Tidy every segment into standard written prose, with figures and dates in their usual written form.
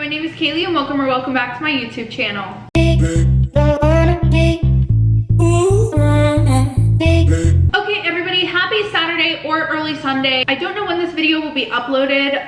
my name is Kaylie and welcome back to my YouTube channel. Okay everybody, happy Saturday or early Sunday. I don't know when this video will be uploaded.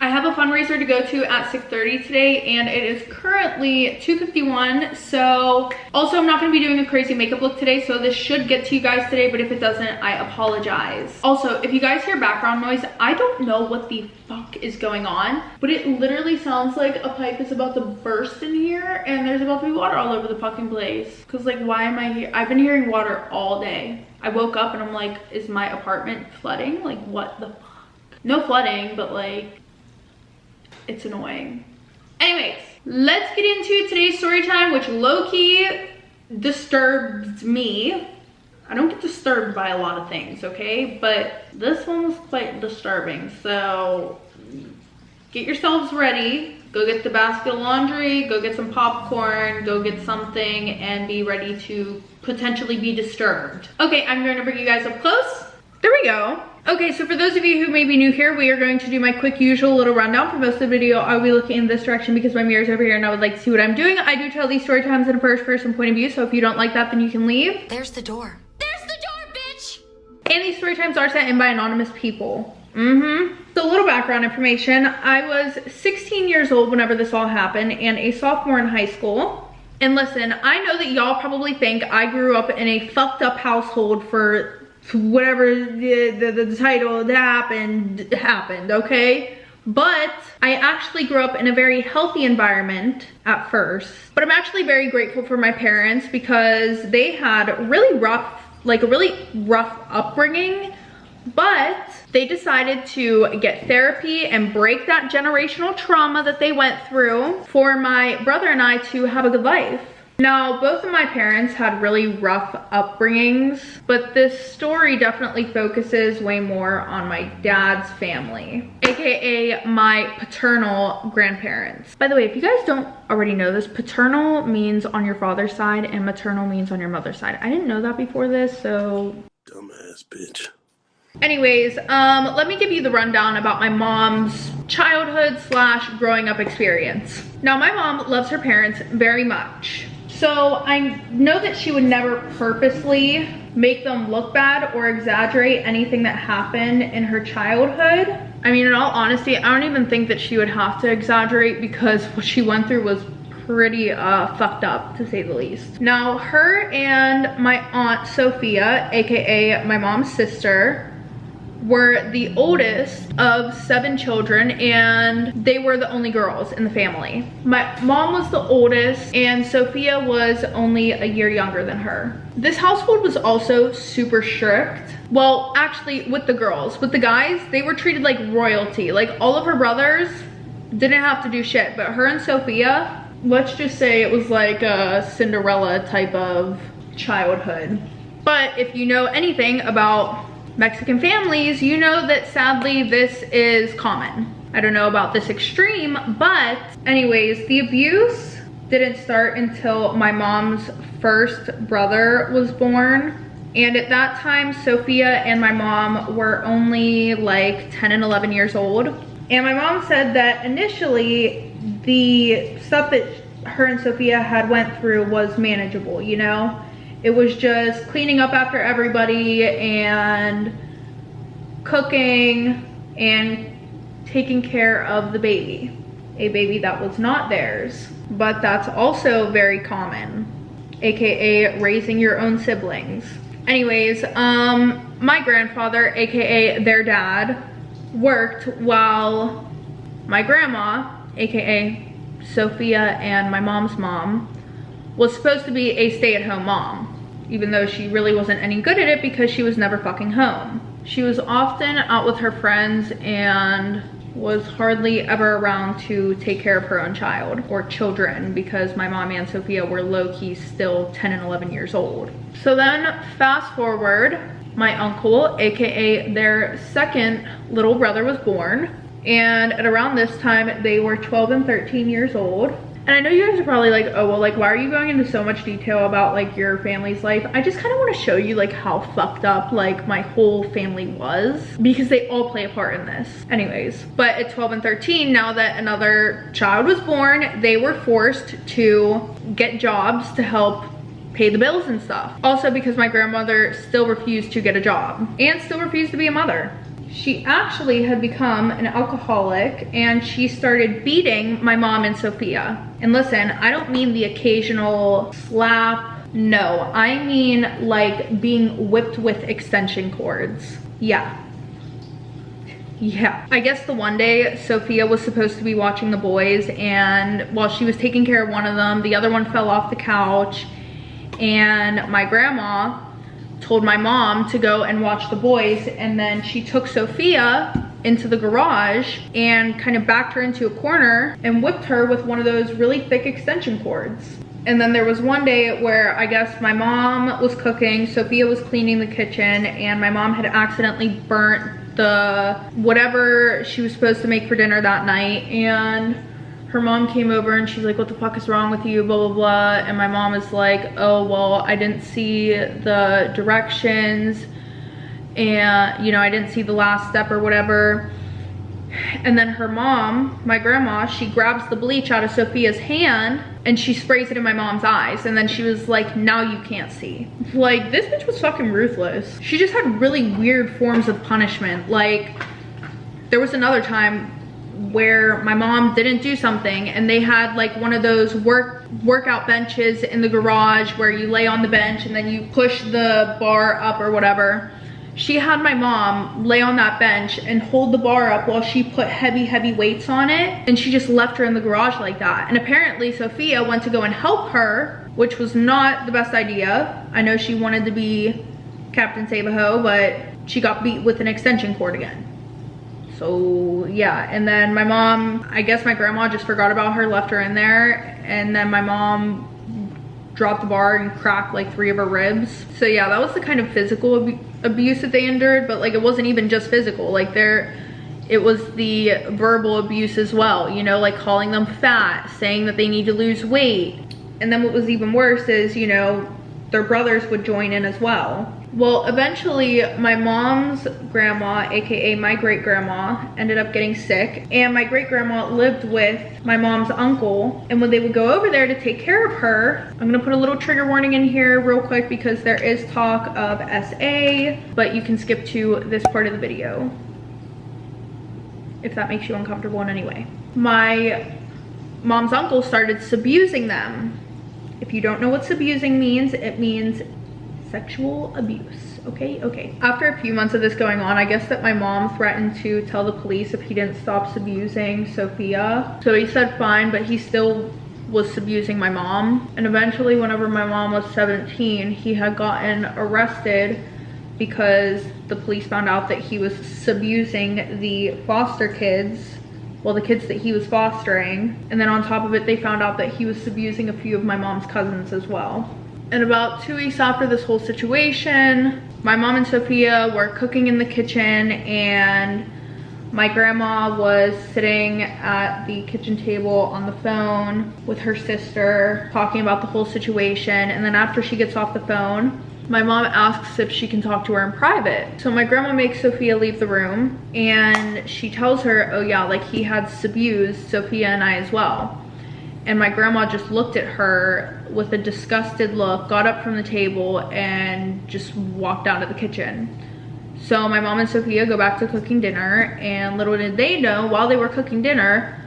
I have a fundraiser to go to at 6:30 today and it is currently 2:51. So also I'm not going to be doing a crazy makeup look today, so this should get to you guys today, but if it doesn't, I apologize. Also, if you guys hear background noise, I don't know what the fuck is going on, but it literally sounds like a pipe is about to burst in here and there's about to be water all over the fucking place. Cause like, why am I here? I've been hearing water all day. I woke up and I'm like, is my apartment flooding? Like, what the fuck? No flooding, but like, it's annoying. Anyways, let's get into today's story time, which low-key disturbed me. I don't get disturbed by a lot of things, okay? But this one was quite disturbing. So get yourselves ready. Go get the basket of laundry, go get some popcorn, go get something, and be ready to potentially be disturbed. Okay, I'm going to bring you guys up close. There we go. Okay, so for those of you who may be new here, we are going to do my quick usual little rundown. For most of the video, I'll be looking in this direction because my mirror's over here and I would like to see what I'm doing. I do tell these story times in a first person point of view, so if you don't like that, then you can leave. There's the door. There's the door, bitch! And these story times are sent in by anonymous people. So a little background information. I was 16 years old whenever this all happened and a sophomore in high school. And listen, I know that y'all probably think I grew up in a fucked up household for whatever the title that happened, okay? But I actually grew up in a very healthy environment at first. But I'm actually very grateful for my parents because they had a really rough upbringing. But they decided to get therapy and break that generational trauma that they went through for my brother and I to have a good life. Now, both of my parents had really rough upbringings, but this story definitely focuses way more on my dad's family, aka my paternal grandparents. By the way, if you guys don't already know this, paternal means on your father's side and maternal means on your mother's side. I didn't know that before this, so... Dumbass bitch. Anyways, let me give you the rundown about my mom's childhood / growing up experience. Now, my mom loves her parents very much. So I know that she would never purposely make them look bad or exaggerate anything that happened in her childhood. I mean, in all honesty, I don't even think that she would have to exaggerate because what she went through was pretty fucked up, to say the least. Now, her and my aunt Sophia, aka my mom's sister, were the oldest of 7 children and they were the only girls in the family. My mom was the oldest and Sophia was only a year younger than her. This household was also super strict. Well, actually with the girls. With the guys, they were treated like royalty. Like all of her brothers didn't have to do shit, but her and Sophia, let's just say it was like a Cinderella type of childhood. But if you know anything about Mexican families, you know that sadly this is common. I don't know about this extreme, but anyways, the abuse didn't start until my mom's first brother was born. And at that time, Sophia and my mom were only like 10 and 11 years old. And my mom said that initially the stuff that her and Sophia had went through was manageable, you know? It was just cleaning up after everybody and cooking and taking care of the baby. A baby that was not theirs. But that's also very common, aka raising your own siblings. Anyways, my grandfather, aka their dad, worked while my grandma, aka Sophia and my mom's mom, was supposed to be a stay-at-home mom, even though she really wasn't any good at it because she was never fucking home. She was often out with her friends and was hardly ever around to take care of her own child or children because my mom and Sophia were low-key still 10 and 11 years old. So then fast forward, my uncle, aka their second little brother, was born, and at around this time they were 12 and 13 years old. And I know you guys are probably like, oh, well, like, why are you going into so much detail about like your family's life? I just kind of want to show you like how fucked up like my whole family was, because they all play a part in this. Anyways, but at 12 and 13, now that another child was born, they were forced to get jobs to help pay the bills and stuff. Also because my grandmother still refused to get a job and still refused to be a mother. She actually had become an alcoholic and she started beating my mom and Sophia. And listen, I don't mean the occasional slap. No, I mean like being whipped with extension cords. Yeah. I guess the one day Sophia was supposed to be watching the boys, and while she was taking care of one of them, the other one fell off the couch, and my grandma told my mom to go and watch the boys, and then she took Sophia into the garage and kind of backed her into a corner and whipped her with one of those really thick extension cords. And then there was one day where I guess my mom was cooking, Sophia was cleaning the kitchen, and my mom had accidentally burnt the whatever she was supposed to make for dinner that night, and her mom came over and she's like, what the fuck is wrong with you, blah blah blah. And my mom is like, oh well, I didn't see the directions, and you know, I didn't see the last step or whatever. And then her mom, my grandma, she grabs the bleach out of Sophia's hand and she sprays it in my mom's eyes, and then she was like, now you can't see. Like, this bitch was fucking ruthless. She just had really weird forms of punishment. Like, there was another time where my mom didn't do something, and they had like one of those workout benches in the garage where you lay on the bench and then you push the bar up or whatever. She had my mom lay on that bench and hold the bar up while she put heavy weights on it, and she just left her in the garage like that. And apparently Sophia went to go and help her, which was not the best idea. I know she wanted to be Captain Save-A-Ho, but she got beat with an extension cord again. So yeah, and then my mom, I guess my grandma just forgot about her, left her in there, and then my mom dropped the bar and cracked like 3 of her ribs. So yeah, that was the kind of physical abuse that they endured, but like it wasn't even just physical, like it was the verbal abuse as well, you know, like calling them fat, saying that they need to lose weight. And then what was even worse is, you know, their brothers would join in as well. Well, eventually my mom's grandma, aka my great grandma, ended up getting sick, and my great grandma lived with my mom's uncle. And when they would go over there to take care of her, I'm gonna put a little trigger warning in here real quick because there is talk of SA, but you can skip to this part of the video if that makes you uncomfortable in any way. My mom's uncle started abusing them. If you don't know what abusing means, it means sexual abuse. Okay. After a few months of this going on, I guess that my mom threatened to tell the police if he didn't stop abusing Sophia. So he said fine, but he still was abusing my mom. And eventually, whenever my mom was 17, he had gotten arrested because the police found out that he was abusing the foster kids, well, the kids that he was fostering. And then on top of it, they found out that he was abusing a few of my mom's cousins as well. And about 2 weeks after this whole situation, my mom and Sophia were cooking in the kitchen, and my grandma was sitting at the kitchen table on the phone with her sister talking about the whole situation. And then after she gets off the phone, my mom asks if she can talk to her in private. So my grandma makes Sophia leave the room, and she tells her, oh yeah, like he had abused Sophia and I as well. And my grandma just looked at her with a disgusted look, got up from the table, and just walked out of the kitchen. So my mom and Sophia go back to cooking dinner, and little did they know, while they were cooking dinner,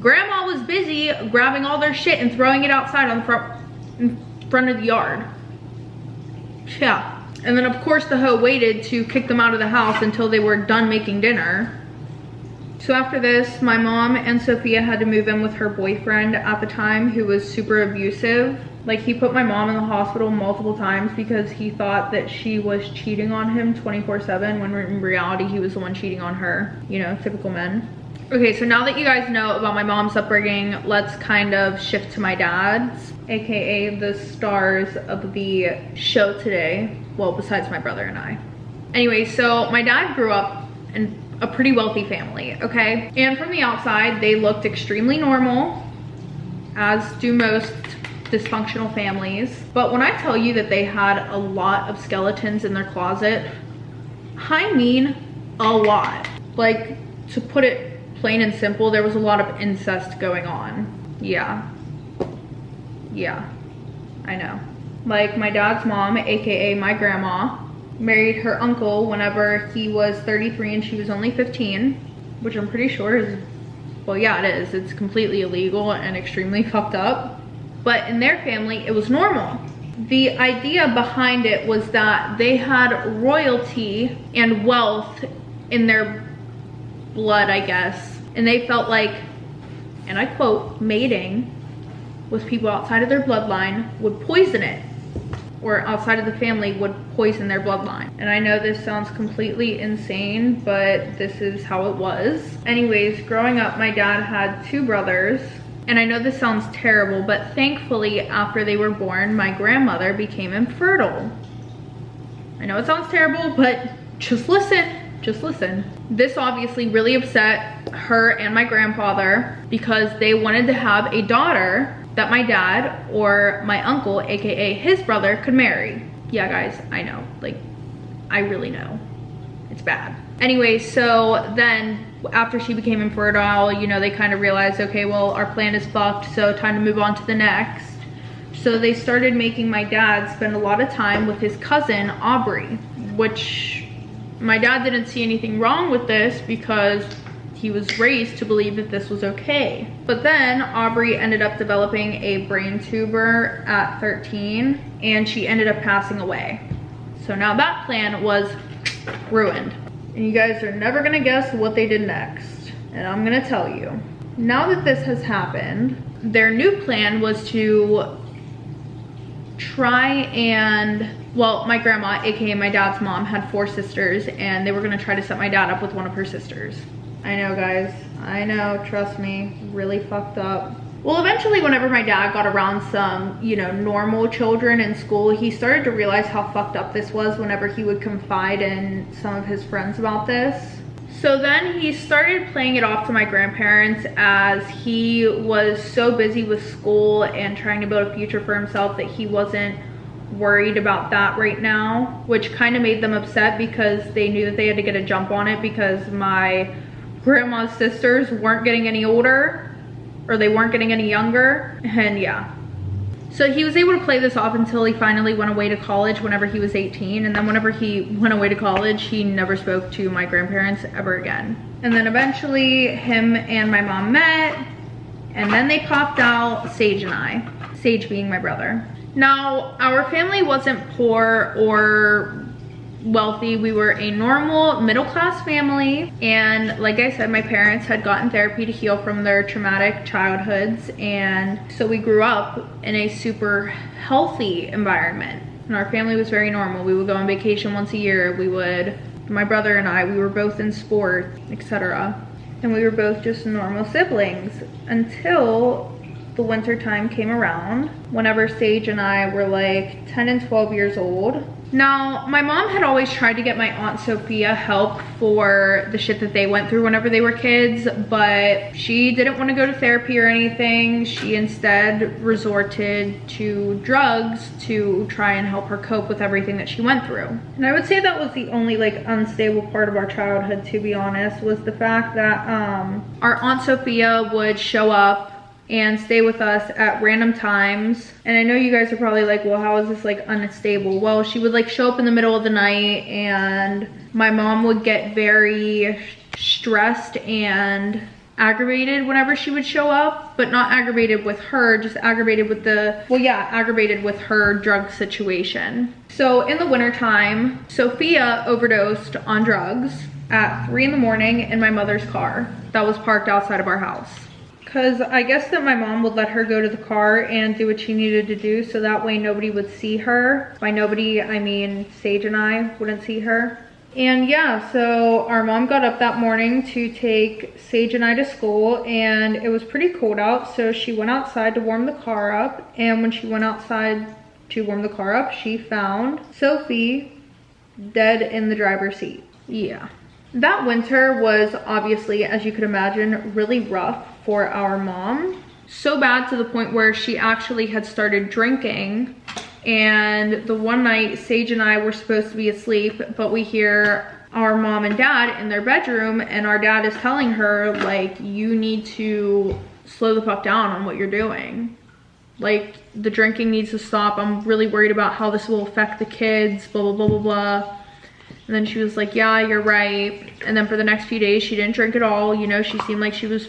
grandma was busy grabbing all their shit and throwing it outside on the front of the yard. Yeah. And then of course the hoe waited to kick them out of the house until they were done making dinner. So after this, my mom and Sophia had to move in with her boyfriend at the time, who was super abusive. Like, he put my mom in the hospital multiple times because he thought that she was cheating on him 24/7, when in reality he was the one cheating on her. You know, typical men. Okay, so now that you guys know about my mom's upbringing, let's kind of shift to my dad's, aka the stars of the show today. Well, besides my brother and I. Anyway, so my dad grew up in a pretty wealthy family, okay? And from the outside, they looked extremely normal. as do most dysfunctional families. But when I tell you that they had a lot of skeletons in their closet, I mean a lot. Like, to put it plain and simple, there was a lot of incest going on. Yeah, I know. Like, my dad's mom, aka my grandma, married her uncle whenever he was 33 and she was only 15, which I'm pretty sure is, well, yeah, it is. It's completely illegal and extremely fucked up. But in their family, it was normal. The idea behind it was that they had royalty and wealth in their blood, I guess. And they felt like, and I quote, mating with people outside of their bloodline would poison it, or outside of the family would poison their bloodline. And I know this sounds completely insane, but this is how it was. Anyways, growing up, my dad had 2 brothers. And I know this sounds terrible, but thankfully, after they were born, my grandmother became infertile. I know it sounds terrible, but just listen. This obviously really upset her and my grandfather because they wanted to have a daughter that my dad or my uncle, aka his brother, could marry. Yeah, guys, I know. Like, I really know. It's bad. Anyway, so then after she became infertile, you know, they kind of realized, okay, well, our plan is fucked, so time to move on to the next. So they started making my dad spend a lot of time with his cousin, Aubrey, which my dad didn't see anything wrong with this because he was raised to believe that this was okay. But then Aubrey ended up developing a brain tumor at 13 and she ended up passing away. So now that plan was ruined. And you guys are never gonna guess what they did next. And I'm gonna tell you. Now that this has happened, their new plan was to try and, well, my grandma, aka my dad's mom, had 4 sisters and they were gonna try to set my dad up with one of her sisters. I know, guys, I know, trust me, really fucked up. Well, eventually, whenever my dad got around some, you know, normal children in school, he started to realize how fucked up this was whenever he would confide in some of his friends about this. So then he started playing it off to my grandparents as he was so busy with school and trying to build a future for himself that he wasn't worried about that right now, which kind of made them upset because they knew that they had to get a jump on it because my grandma's sisters weren't getting any older, or they weren't getting any younger, and yeah. So he was able to play this off until he finally went away to college whenever he was 18, and then whenever he went away to college, he never spoke to my grandparents ever again. And then eventually him and my mom met, and then they popped out Sage and I, Sage being my brother. Now, our family wasn't poor or wealthy. We were a normal middle-class family, and like I said, my parents had gotten therapy to heal from their traumatic childhoods, and so we grew up in a super healthy environment, and our family was very normal. We would go on vacation once a year. My brother and I, we were both in sports, etc., and we were both just normal siblings until the winter time came around, whenever Sage and I were like 10 and 12 years old. Now, my mom had always tried to get my Aunt Sophia help for the shit that they went through whenever they were kids, but she didn't want to go to therapy or anything. She instead resorted to drugs to try and help her cope with everything that she went through. And I would say that was the only like unstable part of our childhood, to be honest, was the fact that our Aunt Sophia would show up and stay with us at random times. And I know you guys are probably like, well, how is this like unstable? Well, she would like show up in the middle of the night and my mom would get very stressed and aggravated whenever she would show up, but not aggravated with her, just aggravated with aggravated with her drug situation. So in the wintertime, Sophia overdosed on drugs at 3 in the morning in my mother's car that was parked outside of our house. Because I guess that my mom would let her go to the car and do what she needed to do, so that way nobody would see her. By nobody, I mean Sage and I wouldn't see her. And yeah, so our mom got up that morning to take Sage and I to school, and it was pretty cold out, so she went outside to warm the car up. And when she went outside to warm the car up, she found Sophie dead in the driver's seat. Yeah. That winter was obviously, as you could imagine, really rough for our mom. So bad to the point where she actually had started drinking. And the one night, Sage and I were supposed to be asleep, but we hear our mom and dad in their bedroom, and our dad is telling her, like, you need to slow the fuck down on what you're doing. Like, the drinking needs to stop. I'm really worried about how this will affect the kids, blah, blah, blah, blah, blah. And then she was like, yeah, you're right. And then for the next few days, she didn't drink at all. You know, she seemed like she was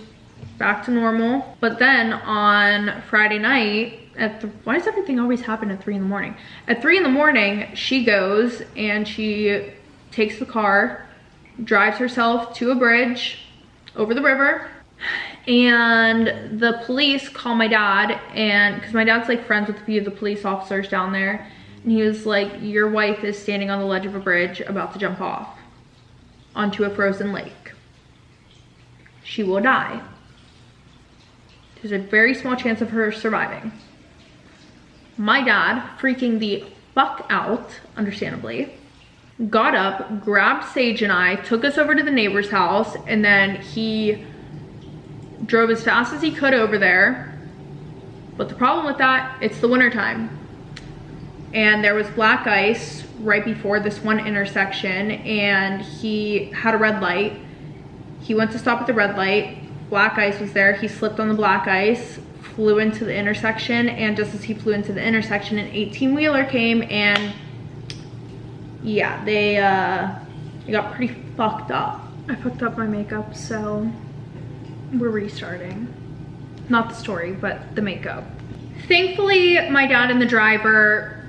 back to normal. But then on Friday night, why does everything always happen at 3 in the morning? At 3 in the morning, she goes and she takes the car, drives herself to a bridge over the river, and the police call my dad, and because my dad's like friends with a few of the police officers down there, and he was like, your wife is standing on the ledge of a bridge about to jump off onto a frozen lake. She will die. There's a very small chance of her surviving. My dad, freaking the fuck out, understandably, got up, grabbed Sage and I, took us over to the neighbor's house, and then he drove as fast as he could over there. But the problem with that, it's the winter time. And there was black ice right before this one intersection, and he had a red light. He went to stop at the red light. Black ice was there. He slipped on the black ice, flew into the intersection, and just as he flew into the intersection, an 18-wheeler came, and yeah, they got pretty fucked up. I fucked up my makeup, so we're restarting. Not the story, but the makeup. Thankfully, my dad and the driver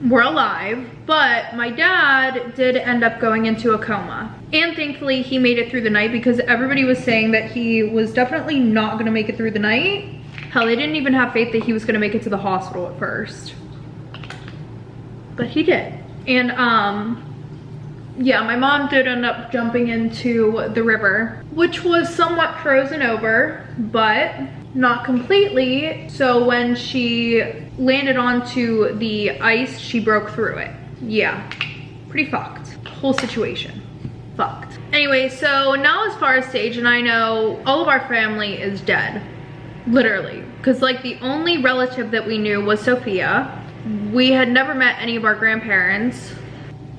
were alive, but my dad did end up going into a coma. And thankfully, he made it through the night, because everybody was saying that he was definitely not gonna make it through the night. Hell, they didn't even have faith that he was gonna make it to the hospital at first. But he did. And yeah, my mom did end up jumping into the river, which was somewhat frozen over, but not completely. So when she landed onto the ice, she broke through it. Yeah, pretty fucked. Whole situation, fucked. Anyway, so now as far as Sage and I know, all of our family is dead, literally. Because like the only relative that we knew was Sophia. We had never met any of our grandparents,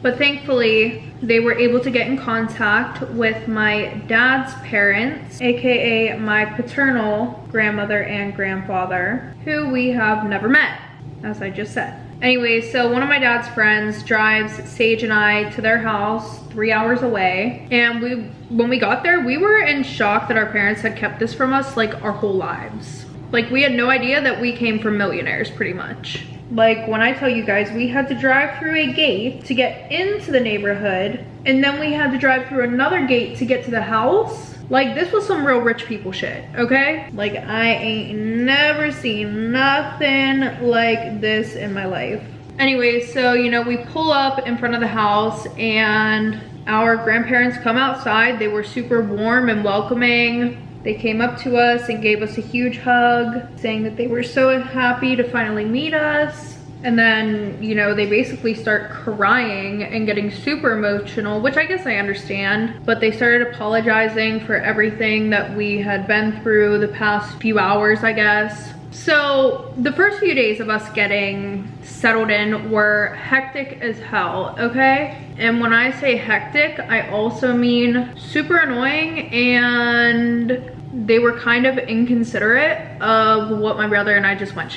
but thankfully they were able to get in contact with my dad's parents, aka my paternal grandmother and grandfather, who we have never met, as I just said. Anyway, so one of my dad's friends drives Sage and I to their house 3 hours away, and when we got there, we were in shock that our parents had kept this from us like our whole lives. Like, we had no idea that we came from millionaires, pretty much. Like, when I tell you guys, we had to drive through a gate to get into the neighborhood, and then we had to drive through another gate to get to the house. Like, this was some real rich people shit, okay? Like, I ain't never seen nothing like this in my life. Anyway, so, you know, we pull up in front of the house, and our grandparents come outside. They were super warm and welcoming. They came up to us and gave us a huge hug, saying that they were so happy to finally meet us. And then, you know, they basically start crying and getting super emotional, which I guess I understand. But they started apologizing for everything that we had been through the past few hours, I guess. So the first few days of us getting settled in were hectic as hell, okay? And when I say hectic, I also mean super annoying, and they were kind of inconsiderate of what my brother and I just went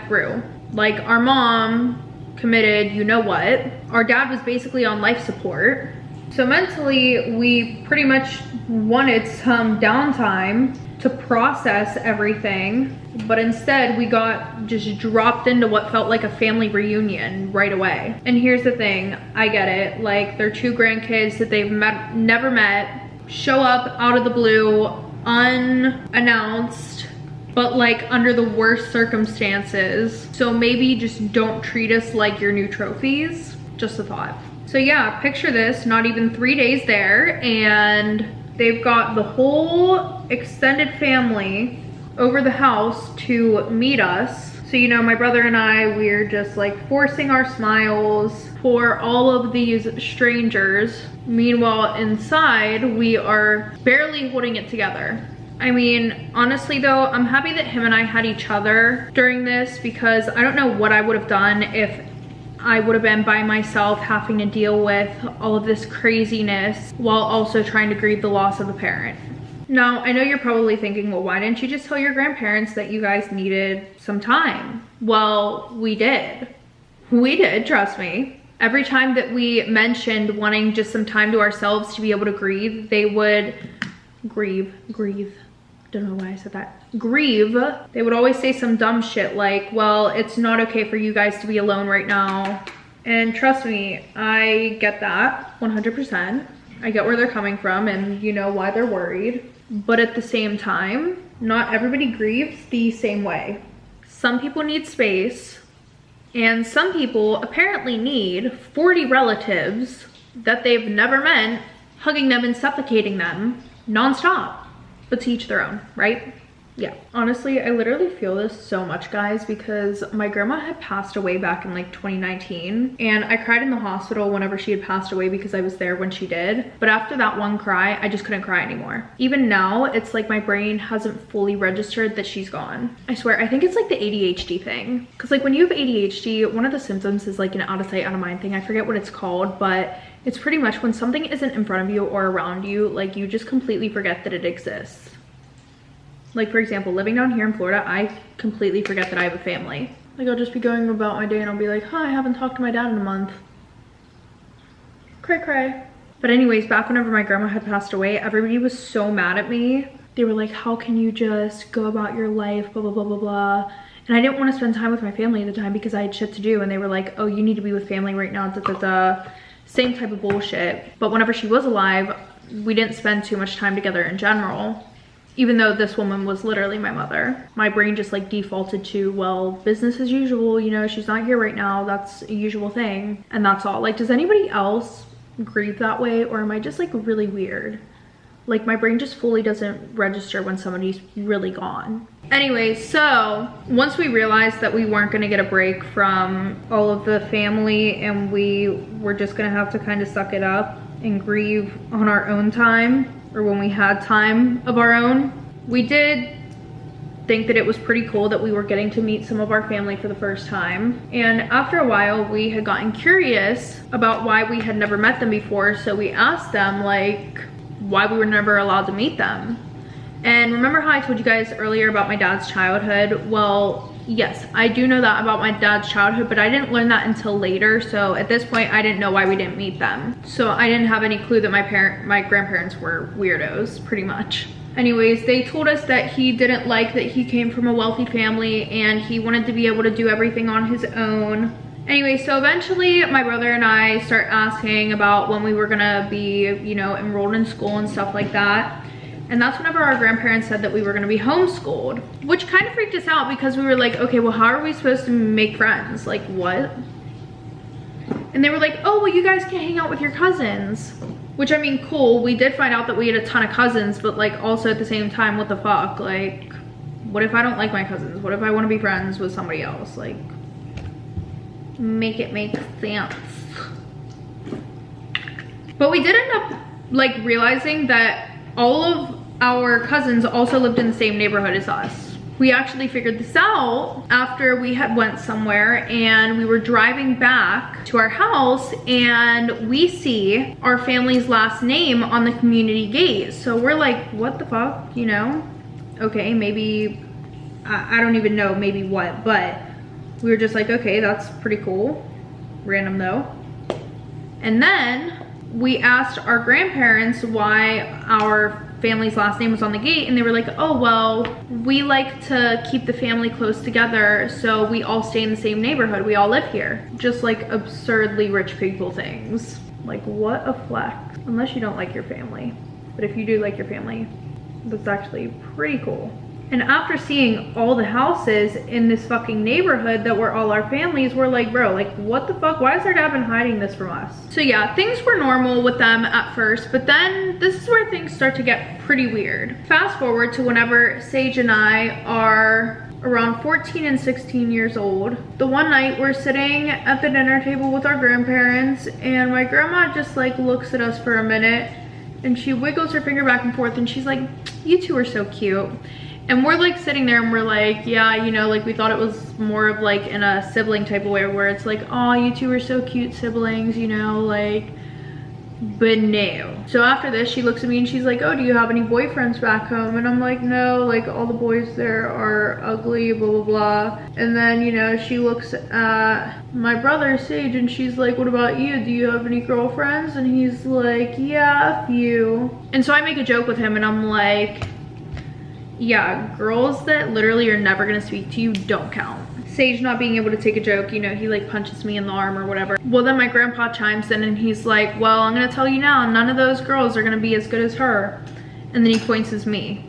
through. Like, our mom committed you know what. Our dad was basically on life support. So mentally, we pretty much wanted some downtime to process everything, but instead we got just dropped into what felt like a family reunion right away. And here's the thing, I get it, like, their 2 grandkids that they've never met show up out of the blue, unannounced, but like under the worst circumstances. So maybe just don't treat us like your new trophies. Just a thought. So yeah, picture this, not even 3 days there, and they've got the whole extended family over the house to meet us. So, you know, my brother and I, we're just like forcing our smiles for all of these strangers. Meanwhile, inside, we are barely holding it together. I mean, honestly though, I'm happy that him and I had each other during this, because I don't know what I would have done if I would have been by myself having to deal with all of this craziness while also trying to grieve the loss of a parent. Now, I know you're probably thinking, well, why didn't you just tell your grandparents that you guys needed some time? Well, we did. We did, trust me. Every time that we mentioned wanting just some time to ourselves to be able to grieve, they would grieve. Don't know why I said that. Grieve. They would always say some dumb shit like, well, it's not okay for you guys to be alone right now. And trust me, I get that 100%. I get where they're coming from and you know why they're worried. But at the same time, not everybody grieves the same way. Some people need space, and some people apparently need 40 relatives that they've never met hugging them and suffocating them nonstop. But to each their own, right? Yeah. Honestly, I literally feel this so much, guys, because my grandma had passed away back in like 2019, and I cried in the hospital whenever she had passed away because I was there when she did. But after that one cry, I just couldn't cry anymore. Even now, it's like my brain hasn't fully registered that she's gone. I swear, I think it's like the ADHD thing. Because like when you have ADHD, one of the symptoms is like an out of sight, out of mind thing. I forget what it's called, but it's pretty much when something isn't in front of you or around you, like you just completely forget that it exists. Like for example, living down here in Florida, I completely forget that I have a family. Like I'll just be going about my day and I'll be like, huh, I haven't talked to my dad in a month. Cray cray. But anyways, back whenever my grandma had passed away, everybody was so mad at me. They were like, how can you just go about your life, blah, blah, blah, blah, blah. And I didn't want to spend time with my family at the time because I had shit to do. And they were like, oh, you need to be with family right now, da, da, da. Same type of bullshit. But whenever she was alive, we didn't spend too much time together in general. Even though this woman was literally my mother. My brain just like defaulted to, well, business as usual, you know, she's not here right now, that's a usual thing. And that's all. Like, does anybody else grieve that way? Or am I just like really weird? Like my brain just fully doesn't register when somebody's really gone. Anyway, so once we realized that we weren't gonna get a break from all of the family and we were just gonna have to kind of suck it up and grieve on our own time, or when we had time of our own, we did think that it was pretty cool that we were getting to meet some of our family for the first time. And after a while, we had gotten curious about why we had never met them before. So we asked them like why we were never allowed to meet them. And remember how I told you guys earlier about my dad's childhood? Well, yes, I do know that about my dad's childhood, but I didn't learn that until later. So at this point, I didn't know why we didn't meet them. So I didn't have any clue that my grandparents were weirdos, pretty much. Anyways, they told us that he didn't like that he came from a wealthy family and he wanted to be able to do everything on his own. Anyway, so eventually my brother and I start asking about when we were gonna be, you know, enrolled in school and stuff like that. And that's whenever our grandparents said that we were gonna be homeschooled, which kind of freaked us out because we were like, okay, well, how are we supposed to make friends? Like, what? And they were like, oh, well, you guys can hang out with your cousins. Which, I mean, cool. We did find out that we had a ton of cousins, but like also at the same time, what the fuck? Like, what if I don't like my cousins? What if I wanna be friends with somebody else? Like, make it make sense. But we did end up like realizing that all of our cousins also lived in the same neighborhood as us. We actually figured this out after we had went somewhere and we were driving back to our house and we see our family's last name on the community gate. So we're like, what the fuck, you know? Okay, maybe, I don't even know maybe what, but we were just like, okay, that's pretty cool. Random though. And then we asked our grandparents why our family's last name was on the gate, and they were like, oh, well, we like to keep the family close together, so we all stay in the same neighborhood. We all live here. Just like absurdly rich people things. Like, what a flex. Unless you don't like your family. But if you do like your family, that's actually pretty cool. And after seeing all the houses in this fucking neighborhood that were all our families, we're like, bro, like, what the fuck? Why has our dad been hiding this from us? So yeah, things were normal with them at first, but then this is where things start to get pretty weird. Fast forward to whenever Sage and I are around 14 and 16 years old. The one night we're sitting at the dinner table with our grandparents and my grandma just like looks at us for a minute And she wiggles her finger back and forth and she's like, you two are so cute. And we're like sitting there and we're like, yeah, you know, like we thought it was more of like in a sibling type of way where it's like, oh, you two are so cute siblings, you know, like, but no. So after this, she looks at me and she's like, oh, do you have any boyfriends back home? And I'm like, no, like all the boys there are ugly, blah, blah, blah. And then, you know, she looks at my brother, Sage, and she's like, what about you? Do you have any girlfriends? And he's like, yeah, a few. And so I make a joke with him and I'm like, yeah, girls that literally are never gonna speak to you don't count. Sage not being able to take a joke, you know, he like punches me in the arm or whatever. Well, then my grandpa chimes in and he's like, well, I'm gonna tell you now, none of those girls are gonna be as good as her. And then he points at me.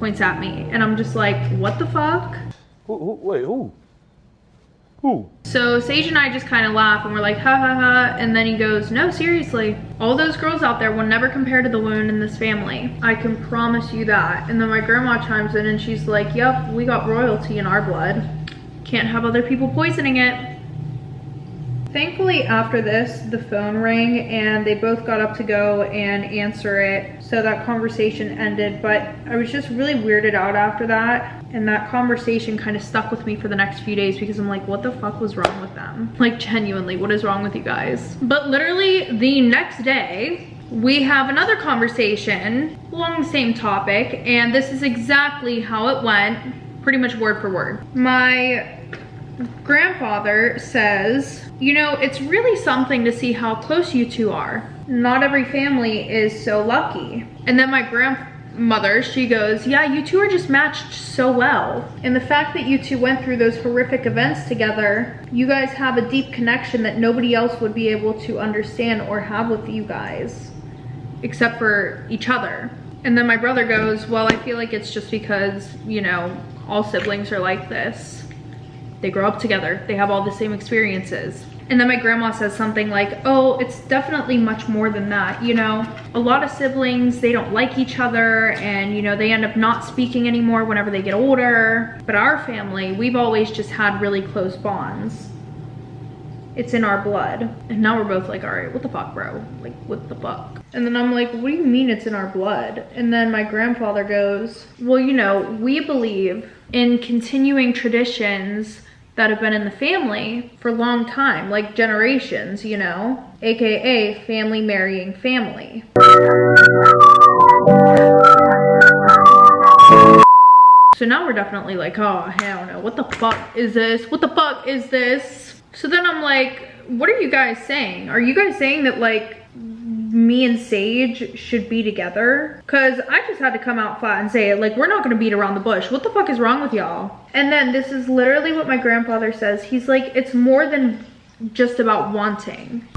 And I'm just like, what the fuck? Wait, who? So Sage and I just kind of laugh and we're like, ha ha ha. And then he goes, no, seriously, all those girls out there will never compare to the women in this family. I can promise you that. And then my grandma chimes in and she's like, yep, we got royalty in our blood. Can't have other people poisoning it. Thankfully, after this, the phone rang and they both got up to go and answer it. So that conversation ended, but I was just really weirded out after that. And that conversation kind of stuck with me for the next few days because I'm like, what the fuck was wrong with them? Like, genuinely, what is wrong with you guys? But literally the next day, we have another conversation along the same topic, and this is exactly how it went, pretty much word for word. My grandfather says, you know, it's really something to see how close you two are. Not every family is so lucky. And then my grandmother, she goes, yeah, you two are just matched so well. And the fact that you two went through those horrific events together, you guys have a deep connection that nobody else would be able to understand or have with you guys, except for each other. And then my brother goes, well, I feel like it's just because, you know, all siblings are like this. They grow up together, they have all the same experiences. And then my grandma says something like, oh, it's definitely much more than that, you know? A lot of siblings, they don't like each other and, you know, they end up not speaking anymore whenever they get older. But our family, we've always just had really close bonds. It's in our blood. And now we're both like, all right, what the fuck, bro? Like, what the fuck? And then I'm like, what do you mean it's in our blood? And then my grandfather goes, well, you know, we believe in continuing traditions that have been in the family for a long time, like generations, you know, AKA family marrying family. So now we're definitely like, oh, hell no, what the fuck is this? What the fuck is this? So then I'm like, what are you guys saying? Are you guys saying that like me and Sage should be together? Cause I just had to come out flat and say it, like, we're not gonna beat around the bush. What the fuck is wrong with y'all? And then this is literally what my grandfather says. He's like, it's more than just about wanting.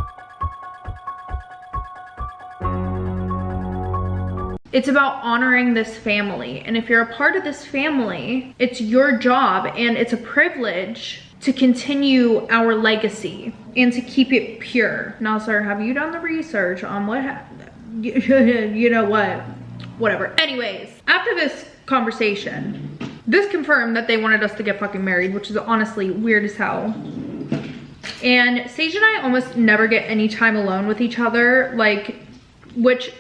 It's about honoring this family. And if you're a part of this family, it's your job and it's a privilege to continue our legacy and to keep it pure. Now, sir, have you done the research on what happened? You know what? Whatever. Anyways, after this conversation, this confirmed that they wanted us to get fucking married, which is honestly weird as hell. And Sage and I almost never get any time alone with each other, like, which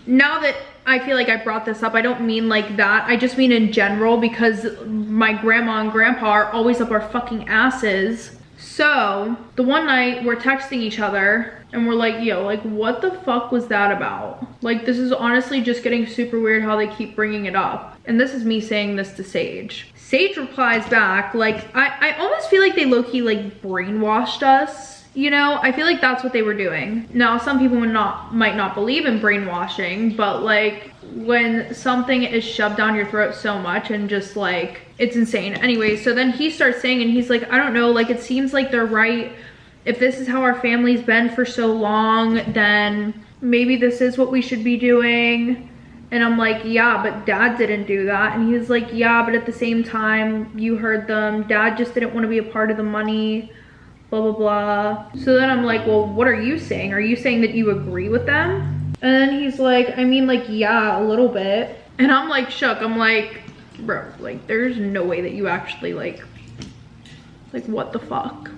now that I feel like I brought this up, I don't mean like that. I just mean in general because my grandma and grandpa are always up our fucking asses. So the one night we're texting each other and we're like, yo, like what the fuck was that about? Like this is honestly just getting super weird how they keep bringing it up. And this is me saying this to Sage. Sage replies back, like, I almost feel like they low-key like brainwashed us. You know, I feel like that's what they were doing. Now, some people might not believe in brainwashing, but like when something is shoved down your throat so much and just like, it's insane. Anyway, so then he starts saying, and he's like, I don't know, like it seems like they're right. If this is how our family's been for so long, then maybe this is what we should be doing. And I'm like, yeah, but dad didn't do that. And he's like, yeah, but at the same time, you heard them. Dad just didn't want to be a part of the money. Blah, blah, blah. So then I'm like, well, what are you saying? Are you saying that you agree with them? And then he's like, I mean, like, yeah, a little bit. And I'm like shook. I'm like, bro, like, there's no way that you actually like, what the fuck?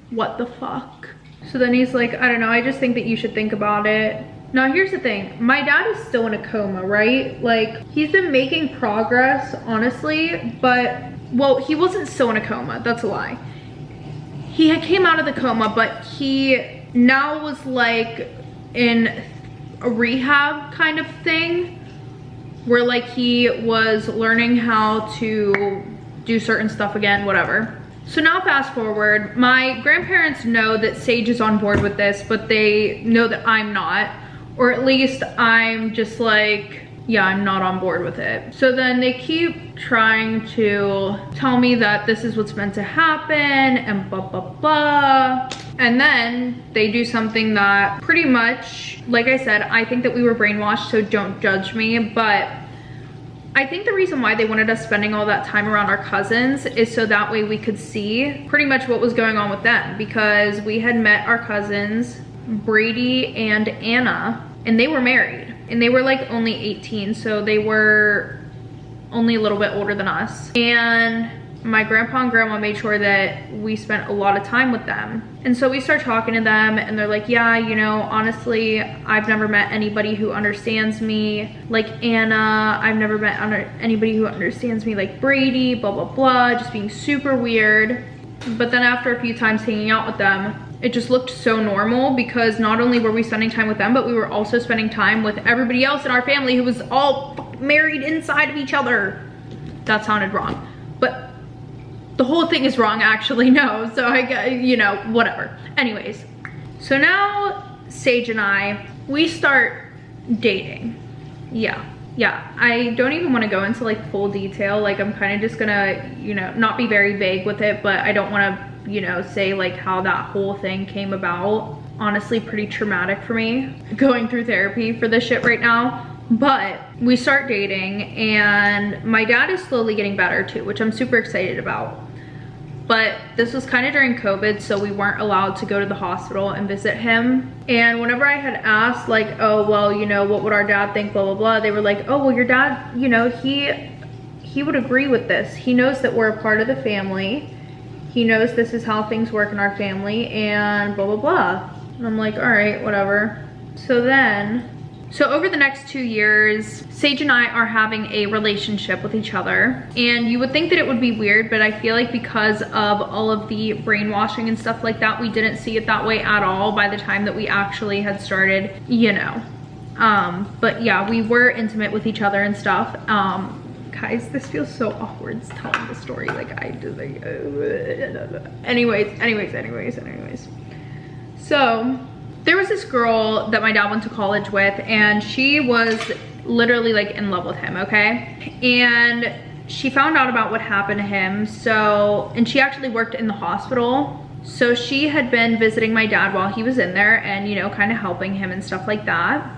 What the fuck? So then he's like, I don't know, I just think that you should think about it. Now here's the thing, my dad is still in a coma, right? Like, he's been making progress, honestly, but, well, he wasn't still in a coma, that's a lie. He had came out of the coma, but he now was like in a rehab kind of thing, where like he was learning how to do certain stuff again, whatever. So now fast forward, my grandparents know that Sage is on board with this, but they know that I'm not, or at least I'm just like, yeah, I'm not on board with it. So then they keep trying to tell me that this is what's meant to happen and blah, blah, blah. And then they do something that pretty much, like I said, I think that we were brainwashed, so don't judge me, but I think the reason why they wanted us spending all that time around our cousins is so that way we could see pretty much what was going on with them, because we had met our cousins, Brady and Anna, and they were married. And they were like only 18, so they were only a little bit older than us. And my grandpa and grandma made sure that we spent a lot of time with them. And so we start talking to them and they're like, yeah, you know, honestly, I've never met anybody who understands me like Anna. I've never met anybody who understands me like Brady, blah, blah, blah, just being super weird. But then after a few times hanging out with them, it just looked so normal, because not only were we spending time with them, but we were also spending time with everybody else in our family who was all married inside of each other. That sounded wrong, but the whole thing is wrong actually, no, so I got, you know, whatever. Anyways, so now Sage and I, we start dating. Yeah, I don't even want to go into like full detail, like I'm kind of just gonna, you know, not be very vague with it, but I don't want to, you know, say like how that whole thing came about. Honestly, pretty traumatic for me, going through therapy for this shit right now. But we start dating and my dad is slowly getting better too, which I'm super excited about. But this was kind of during COVID, so we weren't allowed to go to the hospital and visit him. And whenever I had asked like, oh, well, you know, what would our dad think, blah, blah, blah, they were like, oh, well, your dad, you know, he would agree with this. He knows that we're a part of the family. He knows this is how things work in our family and blah, blah, blah. And I'm like, all right, whatever. So over the next 2 years, Sage and I are having a relationship with each other. And you would think that it would be weird, but I feel like because of all of the brainwashing and stuff like that, we didn't see it that way at all by the time that we actually had started, you know. But yeah, we were intimate with each other and stuff. Guys, this feels so awkward telling the story. Like I just like, anyways. So there was this girl that my dad went to college with, and she was literally like in love with him, okay? And she found out about what happened to him. So, and she actually worked in the hospital. So she had been visiting my dad while he was in there and, you know, kind of helping him and stuff like that.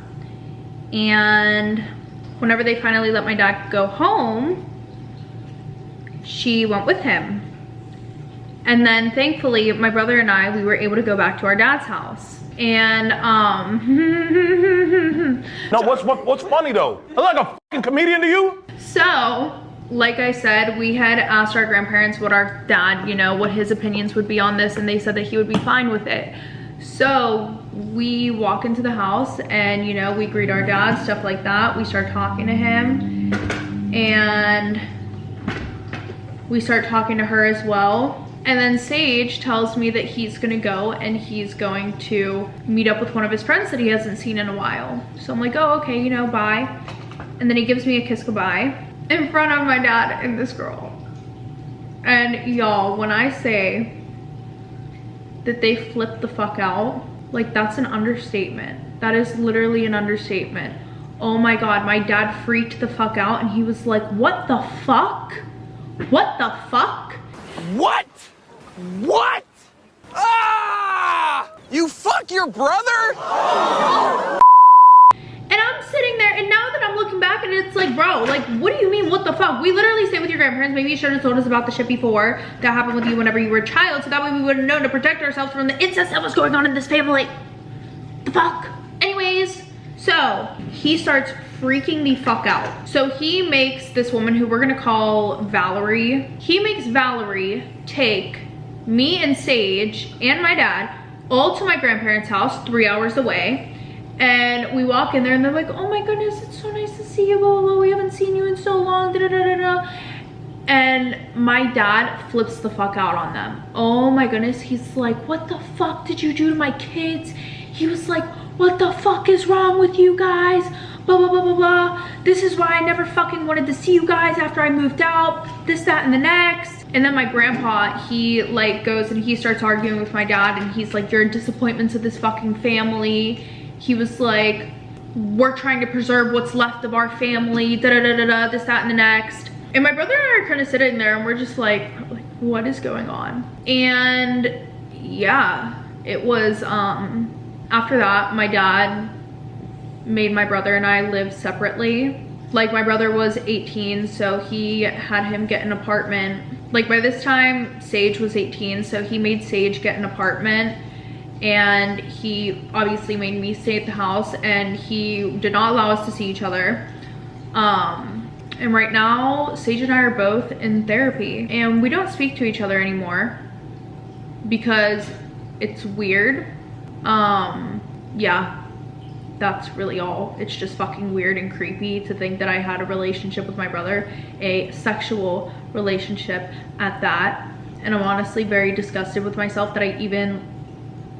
And whenever they finally let my dad go home, she went with him. And then thankfully, my brother and I, we were able to go back to our dad's house. And no, what's funny though? I'm like a fucking comedian to you? So, like I said, we had asked our grandparents what our dad, you know, what his opinions would be on this, and they said that he would be fine with it. So we walk into the house and, you know, we greet our dad, stuff like that. We start talking to him and we start talking to her as well. And then Sage tells me that he's gonna go and he's going to meet up with one of his friends that he hasn't seen in a while. So I'm like, oh, okay, you know, bye. And then he gives me a kiss goodbye in front of my dad and this girl. And y'all, when I say that they flipped the fuck out, like that's an understatement. That is literally an understatement. Oh my God, my dad freaked the fuck out and he was like, what the fuck? What the fuck? What? What? Ah! You fuck your brother? And I'm sitting there, and now that I'm looking back, and it's like, bro, like, what do you mean, what the fuck? We literally stayed with your grandparents. Maybe you should have told us about the shit before that happened with you whenever you were a child, so that way we would have known to protect ourselves from the incest that was going on in this family. The fuck? Anyways, so he starts freaking the fuck out. So he makes this woman who we're gonna call Valerie, he makes Valerie take me and Sage and my dad all to my grandparents' house 3 hours away. And we walk in there and they're like, oh my goodness, it's so nice to see you, blah, blah, blah. We haven't seen you in so long, da, da, da, da, da. And my dad flips the fuck out on them. Oh my goodness, he's like, what the fuck did you do to my kids? He was like, what the fuck is wrong with you guys? Blah, blah, blah, blah, blah. This is why I never fucking wanted to see you guys after I moved out. This, that, and the next. And then my grandpa, he like goes and he starts arguing with my dad and he's like, you're a disappointment to this fucking family. He was like, we're trying to preserve what's left of our family, da da da da da, this, that, and the next. And my brother and I are kind of sitting there and we're just like, what is going on? And yeah, it was, after that, my dad made my brother and I live separately. Like, my brother was 18, so he had him get an apartment. Like, by this time, Sage was 18, so he made Sage get an apartment. And he obviously made me stay at the house, and he did not allow us to see each other. And right now, Sage and I are both in therapy, and we don't speak to each other anymore because it's weird. Yeah, that's really all. It's just fucking weird and creepy to think that I had a relationship with my brother, a sexual relationship at that. And I'm honestly very disgusted with myself that I even,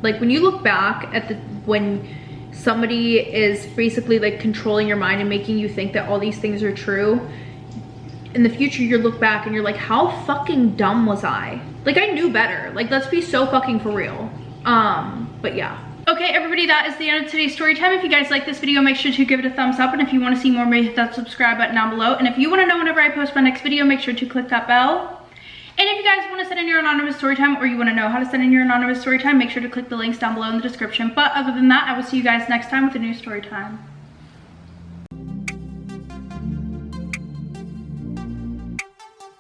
like, when you look back at when somebody is basically like controlling your mind and making you think that all these things are true, in the future you look back and you're like, how fucking dumb was I? Like, I knew better. Like, let's be so fucking for real. But yeah. Okay, everybody, that is the end of today's story time. If you guys like this video, make sure to give it a thumbs up. And if you want to see more, maybe hit that subscribe button down below. And if you want to know whenever I post my next video, make sure to click that bell. And if you guys want to send in your anonymous story time, or you want to know how to send in your anonymous story time, make sure to click the links down below in the description. But other than that, I will see you guys next time with a new story time.